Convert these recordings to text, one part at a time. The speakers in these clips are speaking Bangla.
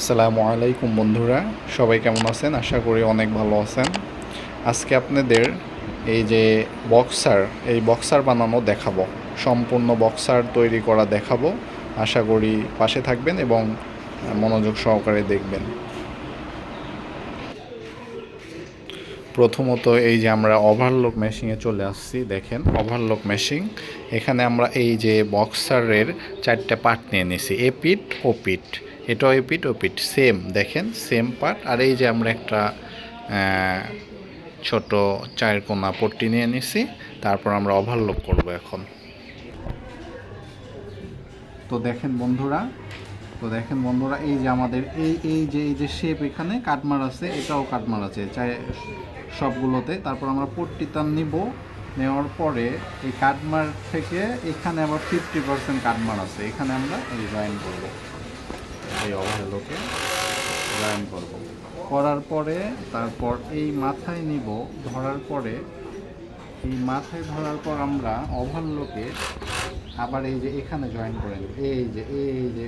আসসালামু আলাইকুম বন্ধুরা, সবাই কেমন আছেন? আশা করি অনেক ভালো আছেন। আজকে আপনাদের এই বক্সার বানানো দেখাবো, সম্পূর্ণ বক্সার তৈরি করা দেখাবো। আশা করি পাশে থাকবেন এবং মনোযোগ সহকারে দেখবেন। প্রথমত এই যে আমরা ওভারলক মেশিনে চলে আসছি, দেখেন ওভারলক মেশিন। এখানে আমরা এই যে বক্সারের 4টে পার্ট নিয়ে নিছি, এ পিঠ ও পিঠ, এটাও এ পিঠ ও পিঠ সেম, দেখেন সেম পার্ট। আর এই যে আমরা একটা ছোট 4 কোনা পট্টি নিয়ে নিছি, তারপর আমরা ওভারলক করব এখন। তো দেখেন বন্ধুরা এই যে আমাদের এই যে শেপ, এখানে কাটমার আছে, এটাও কাটমার আছে চাই সবগুলোতে। তারপর আমরা পট্টিটা নিব, নেওয়ার পরে এই কাটমার থেকে এখানে আবার 50% কাটমার আছে, এখানে আমরা এই জয়েন করব, এই ওভারলোকে জয়েন করব। করার পরে তারপর এই মাথায় নিব, ধরার পরে এই মাথায় ধরার পর আমরা ওভারলোকে আবার এই যে এখানে জয়েন করে নেব। এই যে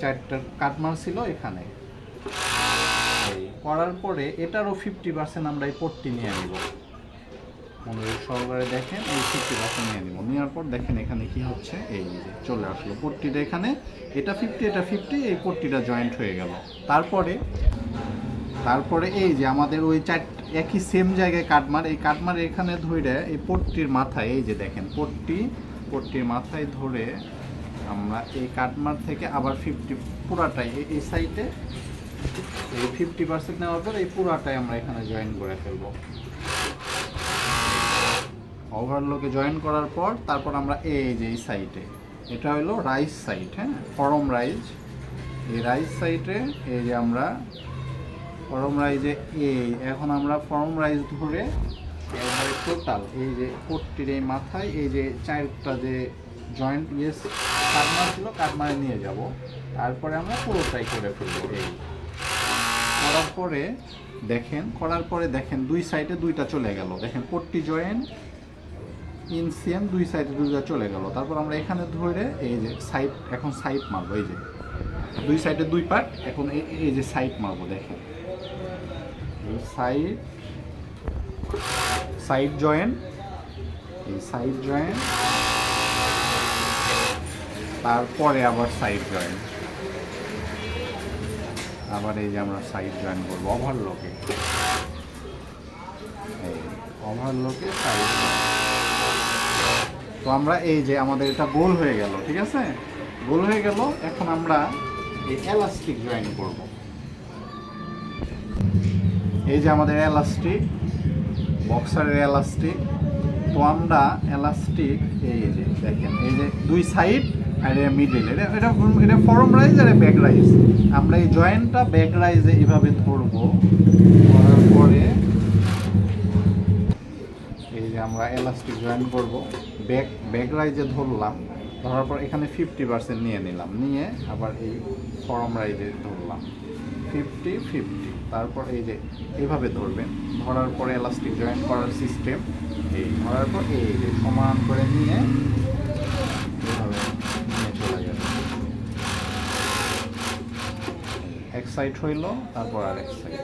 4টা কাটমার ছিল এখানে, এই করার পরে এটারও 50% আমরা এই পট্টি নিয়ে নিব। মনোযোগ সহকারে দেখেন, এই 50% নিয়ে নিব। নেওয়ার পর দেখেন এখানে কি হচ্ছে, এই যে চলে আসলো পট্টিটা এখানে, এটা 50 এটা 50, এই পট্টিটা জয়েন্ট হয়ে গেল। তারপরে এই যে আমাদের ওই একই সেম জায়গায় কাটমার, এই কাটমার এখানে ধরে এই পট্টির মাথায়, এই যে দেখেন পট্টির মাথায় ধরে আমরা এই কাটমার থেকে আবার 50 পুরাটাই এই সাইডে, এই 50% নেওয়ার পর এই পুরাটাই আমরা এখানে জয়েন করে ফেলবো। ওভারলোকে জয়েন করার পর তারপর আমরা এই যে এই সাইডে, এটা হলো রাইস সাইড, হ্যাঁ, ফরম রাইজ। এই রাইস সাইডে এই যে আমরা ফরম রাইজে এখন আমরা ফরম রাইজ ধরে এবারে টোটাল এই যে পট্টির এই মাথায় এই যে 4টা যে জয়েন্ট কাটমার ছিল, কাটমারে নিয়ে যাব। তারপরে আমরা পুরোটাই করে ফেলবো। এই করার পরে দেখেন দুই সাইডে দুইটা চলে গেল, দেখেন পট্টি জয়েন্ট ইনসিএম দুই সাইডে দুইটা চলে গেল। তারপর আমরা এখানে ধরে এই যে এখন সাইড মারবো, এই যে দুই সাইডে দুই পার্ট, এখন এই যে সাইড মারবো, দেখেন সাইড জয়েন্ট, এই সাইড জয়েন্ট, তারপরে আবার সাইড জয়েন্ট, আবার এই যে আমরা সাইড জয়েন করবো ওভারলোকে, সাইড। তো আমরা এই যে আমাদের এটা গোল হয়ে গেল, ঠিক আছে, গোল হয়ে গেল। এখন আমরা এই এলাস্টিক জয়েন করব। এই যে আমাদের এলাস্টিক, বক্সারের এলাস্টিক। তো আমরা এলাস্টিক এই যে দেখেন, এই যে দুই সাইড আর মিডল, এটা ফরম রাইজ আর ব্যাক রাইজ। আমরা এই জয়েন্টটা ব্যাক রাইজে এইভাবে ধরবো, করার পরে এই যে আমরা এলাস্টিক জয়েন করব, ব্যাক রাইজে ধরলাম, ধরার পর এখানে 50% নিয়ে নিলাম, নিয়ে আবার এই ফরম রাইজে ধরলাম 50-50। তারপর এই যে এইভাবে ধরবেন, ধরার পরে এলাস্টিক জয়েন করার সিস্টেম, এই ধরার পর এই যে সমান করে নিয়ে এইভাবে নিয়ে চলে যাবে। এক সাইড হইল, তারপর আর এক সাইড।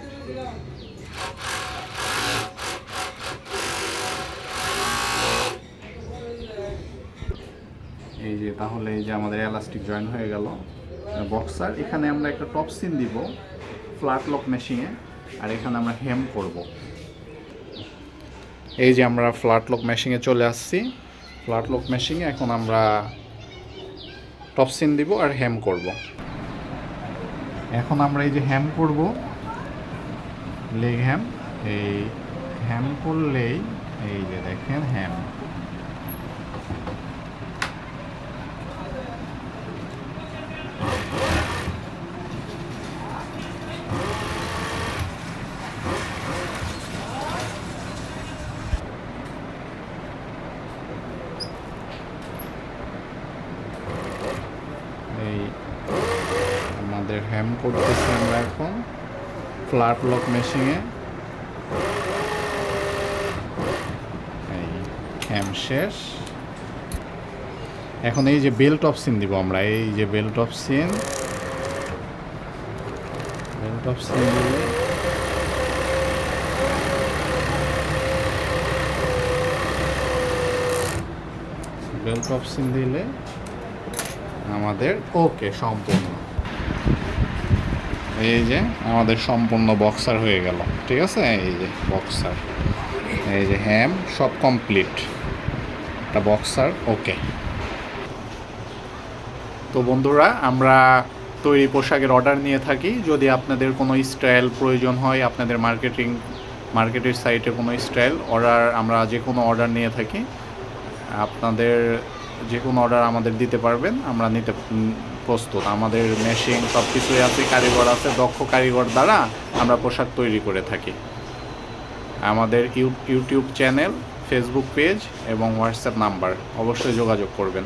এই যে তাহলে এই যে আমাদের এলাস্টিক জয়েন হয়ে গেল বক্সার। এখানে আমরা একটা টপ সিন দিব ফ্ল্যাট লক মেশিনে, আর এখানে আমরা হেম করব। এই যে আমরা ফ্ল্যাট লক মেশিনে চলে আসছি, ফ্ল্যাট লক মেশিনে এখন আমরা টপ সিন দিব আর হেম করব। এখন আমরা এই যে হেম করব, লেগ হ্যাম। এই হ্যাম করলেই এই যে দেখেন হ্যাম, এই আমাদের হ্যাম করতেছি আমরা এখন ফ্ল্যাট লক মেশিনে। এই হ্যাম শেষ। এখন এই যে বেল্ট অফ সিন দিব আমরা, এই যে বেল্ট অফ সিন, বেল্ট অফ সিন দিলে বেল্ট অফ সিন দিলে আমাদের ওকে সম্পূর্ণ, এই যে আমাদের সম্পূর্ণ বক্সার হয়ে গেল। ঠিক আছে, এই যে বক্সার, এই যে হ্যাম সব কমপ্লিট, একটা বক্সার ওকে। তো বন্ধুরা, আমরা তৈরি পোশাকের অর্ডার নিয়ে থাকি। যদি আপনাদের কোনো স্টাইল প্রয়োজন হয়, আপনাদের মার্কেটের সাইটে কোনো স্টাইল অর্ডার, আমরা যে কোনো অর্ডার নিয়ে থাকি। আপনাদের যে কোনো অর্ডার আমাদের দিতে পারবেন, আমরা নিতে প্রস্তুত। আমাদের মেশিন সব কিছুই আছে, কারিগর আছে, দক্ষ কারিগর দ্বারা আমরা পোশাক তৈরি করে থাকি। আমাদের ইউটিউব চ্যানেল, ফেসবুক পেজ এবং হোয়াটসঅ্যাপ নাম্বার, অবশ্যই যোগাযোগ করবেন।